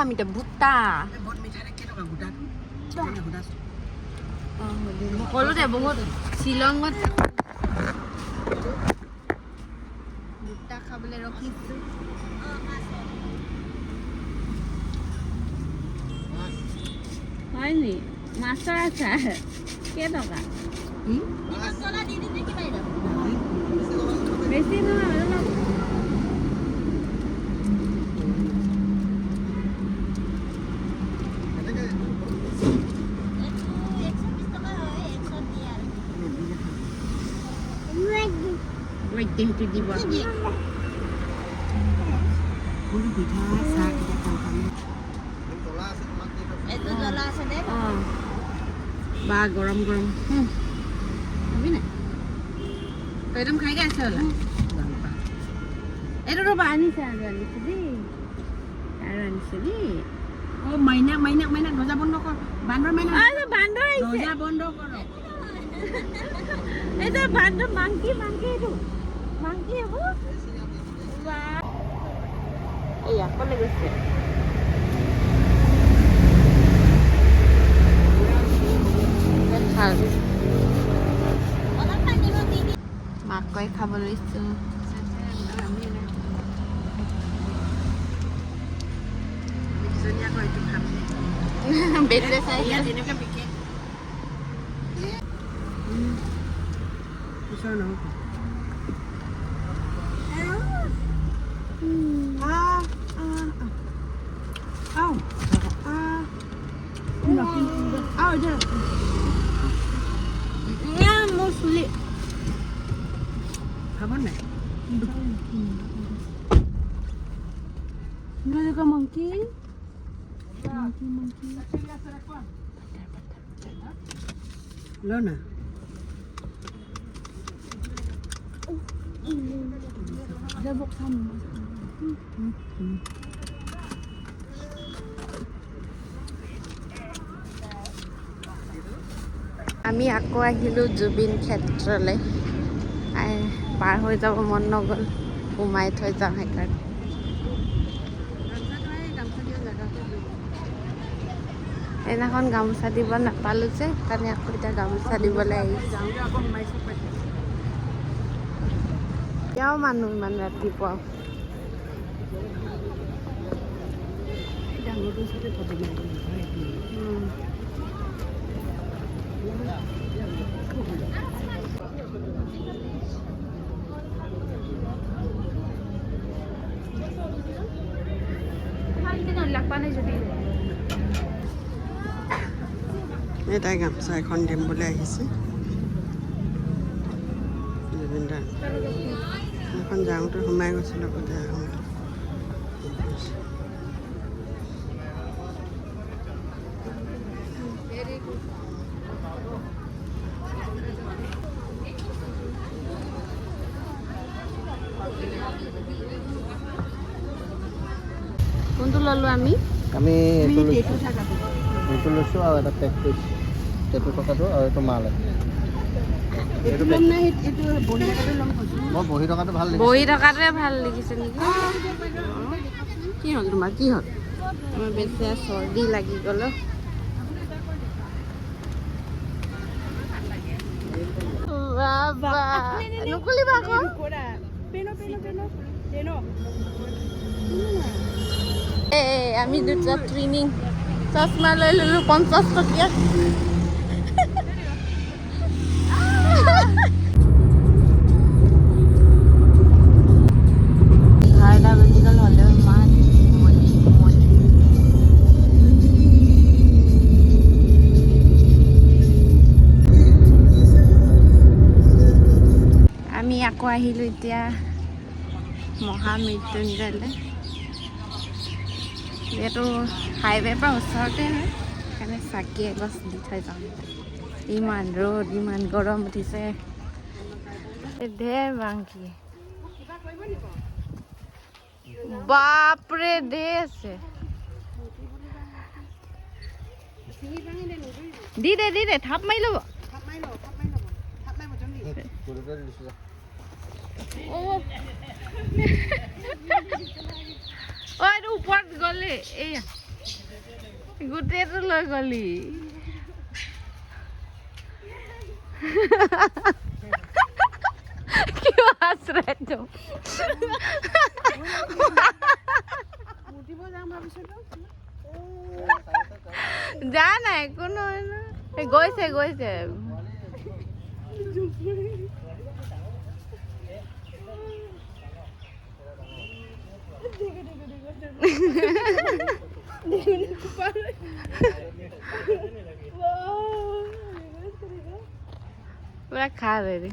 মিঠা ভুট্টা বহুত মিঠা নে কেটকা গুডা গুডা কলো দে বহুত শ্বিলঙত ভুট্টা খাবলৈ ৰখিছো হয় নি মাছৰ আচাৰ কেইটকা বেছি নহয় itu dibuat. Boleh biasa kita kan. Itu jelas deh. Ba goram. Tapi nih. Kadang khai gak salah. Itu roba ani sedih. Sedih. Oh mainnya doja bondo kor. Bandor mainnya. Ah bandor itu. Doja bondo kor. Itu bandor monkey itu. Monkey apa? Wah. Iya, apa lagi sih? Lihat Makoy খাবলৈ ইচ্ছা বেটলে চাই যেনেকৈ বিকে ওচৰ নহয় মোৰ চুলি খাব নাই monkey. Lona. Jabok sama. আমি আকৌ আহিলোঁ জুবিন ক্ষেত্ৰলৈ পাৰ হৈ যাব মন নগ'ল সোমাই থৈ যাওঁ সেইকাৰণে সেইদিনাখন গামোচা দিব নাপালোঁ যে সেইকাৰণে আকৌ এতিয়া গামোচা দিবলৈ আহিছোঁ এতিয়াও মানুহ ইমান ৰাতিপুৱা তাই গামোচা এখন দিম বুলি আহিছে এখন যাওঁতে সোমাই গৈছিল লগতে কোনটো ল'লোঁ আমি এইটো লৈছোঁ আৰু এটা পেক কৰিছোঁ এইটো টকাটো আৰু এইটো মাল মই বহি টকাটো ভাল লাগিছে বহি থকাটোৱে ভাল লাগিছে নেকি কি হ'ল তোমাৰ কি হ'ল আমাৰ বেছি চৰ্দি লাগি গ'ল নুকুলিবা আকৌ আমি দুটা ট্ৰেইনিং চশমা লৈ ল'লোঁ 50 টকীয়া আমি আকৌ আহিলোঁ এতিয়া মহামৃত্যুঞ্জয়লৈ এইটো হাইৱে পৰা ওচৰতে হয় সেইকাৰণে চাকি এগছ দি থৈ যাওঁ ইমান ৰ'দ ইমান গৰম উঠিছে ঢেৰ মাংকি বাপৰে ঢেৰ আছে দি দে থাপ মাৰি ল'ব এইটো ওপৰত গ'লে এয়া গোটেইটো লৈ গলি কিয় আশ্ৰয়টো যা নাই কোনো গৈছে গৈছে पूरा खा रहे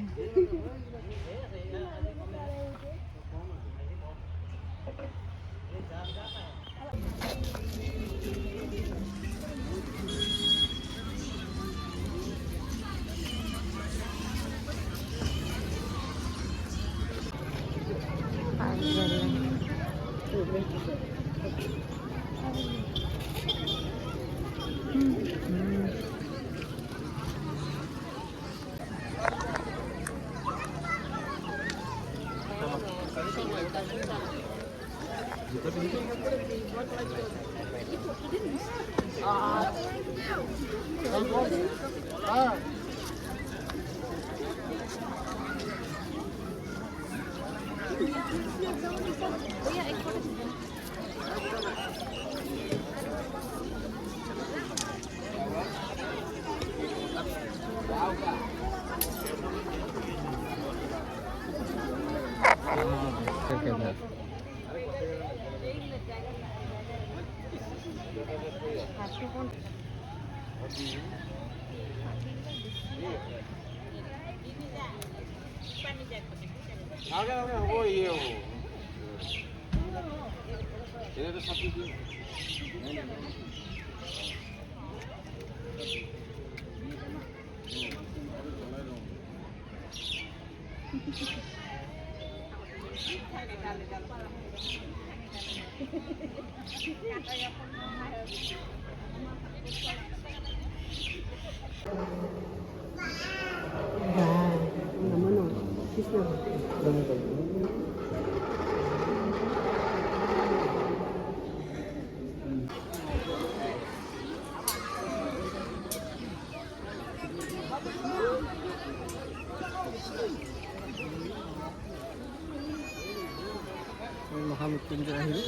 মহামৃত্যুঞ্জয় আহিলে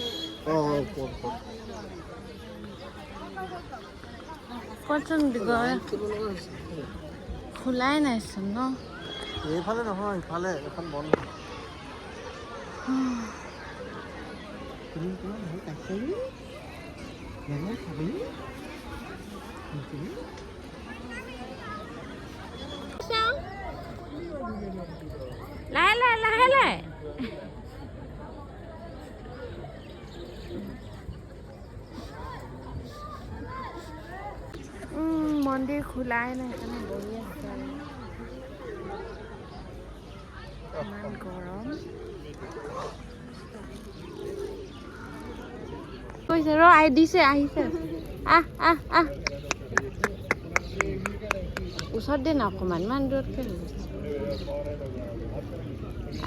কচোন খোলাই নাইচোন ন এইফালে নহয় ইফালে এখন বন্ধ লাহে লাহে লাহে লাহে মন্দিৰ খোলাই নাই সেইকাৰণে বহি আছে ইমান গৰম কৈছে ৰ দিছে আহিছে আহ আহ আহ ওচৰত দে না অকণমান ইমান দূৰতকৈ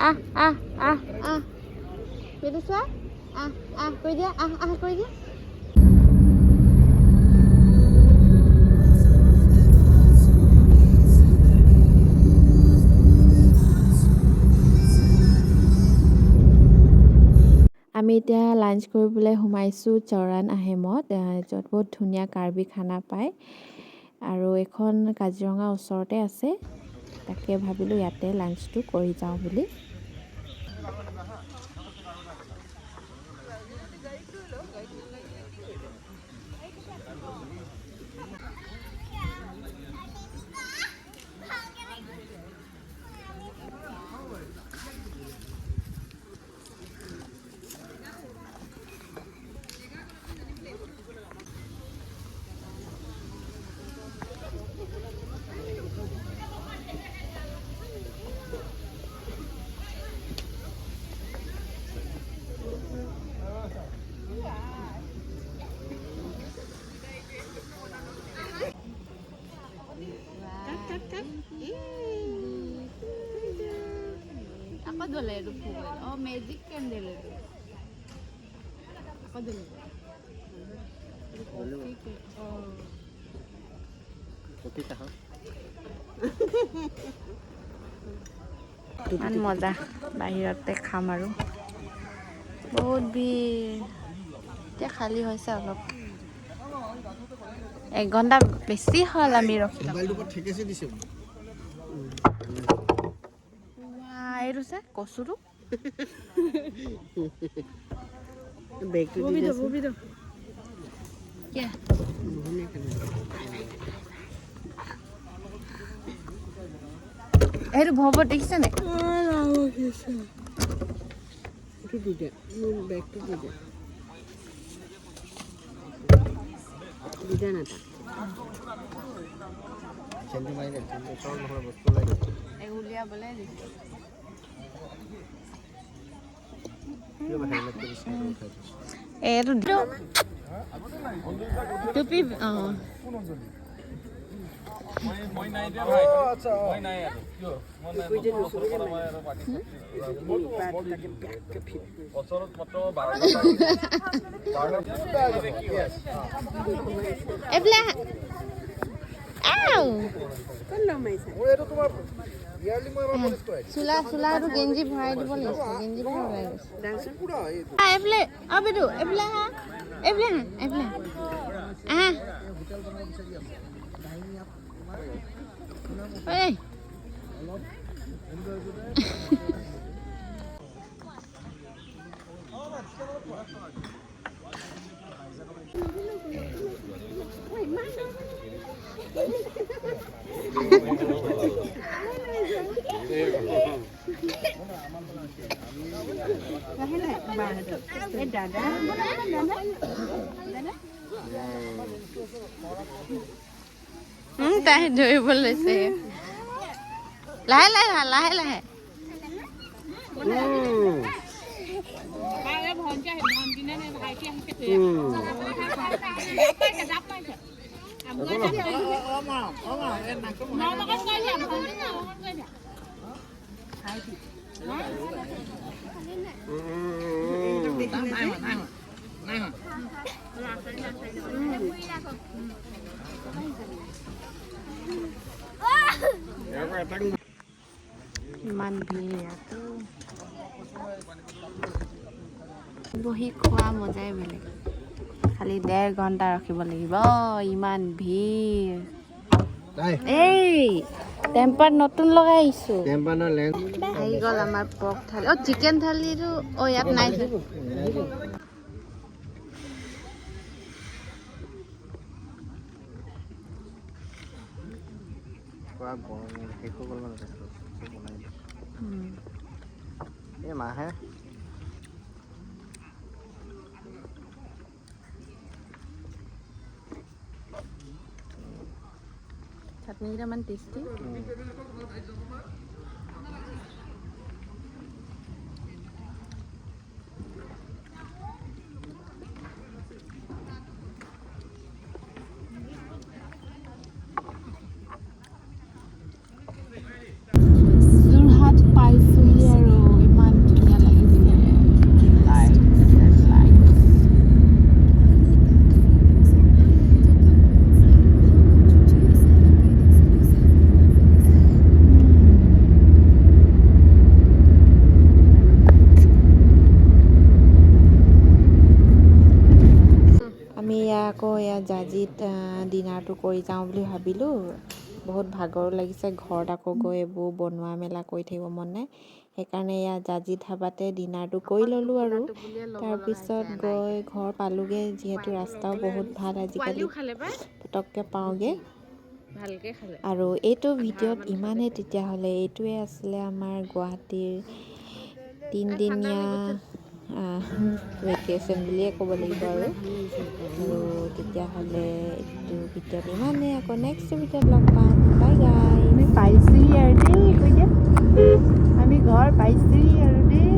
আহ আহ আহ আহ বেটি চোৱা আহ আহ কৈ দিয়া আহ আহ কৈ দিয়া আমি এতিয়া লাঞ্চ কৰিবলৈ সোমাইছোঁ চৰাণ আহেমত য'ত বহুত ধুনীয়া কাৰ্বি খানা পায় আৰু এখন কাজিৰঙা ওচৰতে আছে তাকে ভাবিলোঁ ইয়াতে লাঞ্চটো কৰি যাওঁ বুলি Apa dole itu full? Oh magic candle itu. Apa dole? ইমান মজা বাহিৰতে খাম আৰু বহুত ভিৰ এতিয়া খালী হৈছে অলপ 1 ঘণ্টা বেছি হ'ল আমি ৰখি এইটো যে কচুটো এইটো ভবত দেখিছে নে এইটো টুপি মই নাই দে ভাই আচ্ছা মই নাই আৰু কিয় মই নাই ওচৰত মাত্ৰ 12 এবলা আও চুলাটো গেঞ্জি ভৰাই দিব লাগিছে গেঞ্জি ভৰাই এবলে আবেদু এবলা আহ Hey. তাই ধৰিব লৈছে লাহে লাহে ইমান ভিৰ বহি খোৱা মজাই বেলেগ খালি 1.5 ঘণ্টা ৰখিব লাগিব ইমান ভিৰ এই টেম্পাৰ নতুন লগাই আহিছো আহি গ'ল আমাৰ পৰ্ক থালি চিকেন থালিটো ইয়াত নাই মাহে চাটনিকেইটামান টেষ্টি যোৰহাট পাইছোহি আৰু ইমান ধুনীয়া লাগিছে আমি আকৌ জাজিত ডিনাৰটো কৰি যাওঁ বুলি ভাবিলোঁ বহুত ভাগৰো লাগিছে ঘৰত আকৌ গৈ এইবোৰ বনোৱা মেলা কৰি থাকিব মন নাই সেইকাৰণে জাজি ধাবাতে ডিনাৰটো কৰি ল'লোঁ আৰু তাৰপিছত গৈ ঘৰ পালোঁগৈ যিহেতু ৰাস্তাও বহুত ভাল আজিকালি পটককৈ পাওঁগৈ আৰু এইটো ভিডিঅ'ত ইমানেই তেতিয়াহ'লে এইটোৱে আছিলে আমাৰ গুৱাহাটীৰ 3 দিনীয়া ভেকেশ্যন বুলিয়ে ক'ব লাগিব আৰু তেতিয়াহ'লে এইটো ভিডিঅ'ত ইমানেই আকৌ নেক্সট ভিডিঅ'ত লগ পাম বাই গাই আমি পাইছোহি আৰু দেই আমি ঘৰ পাইছোহি আৰু দেই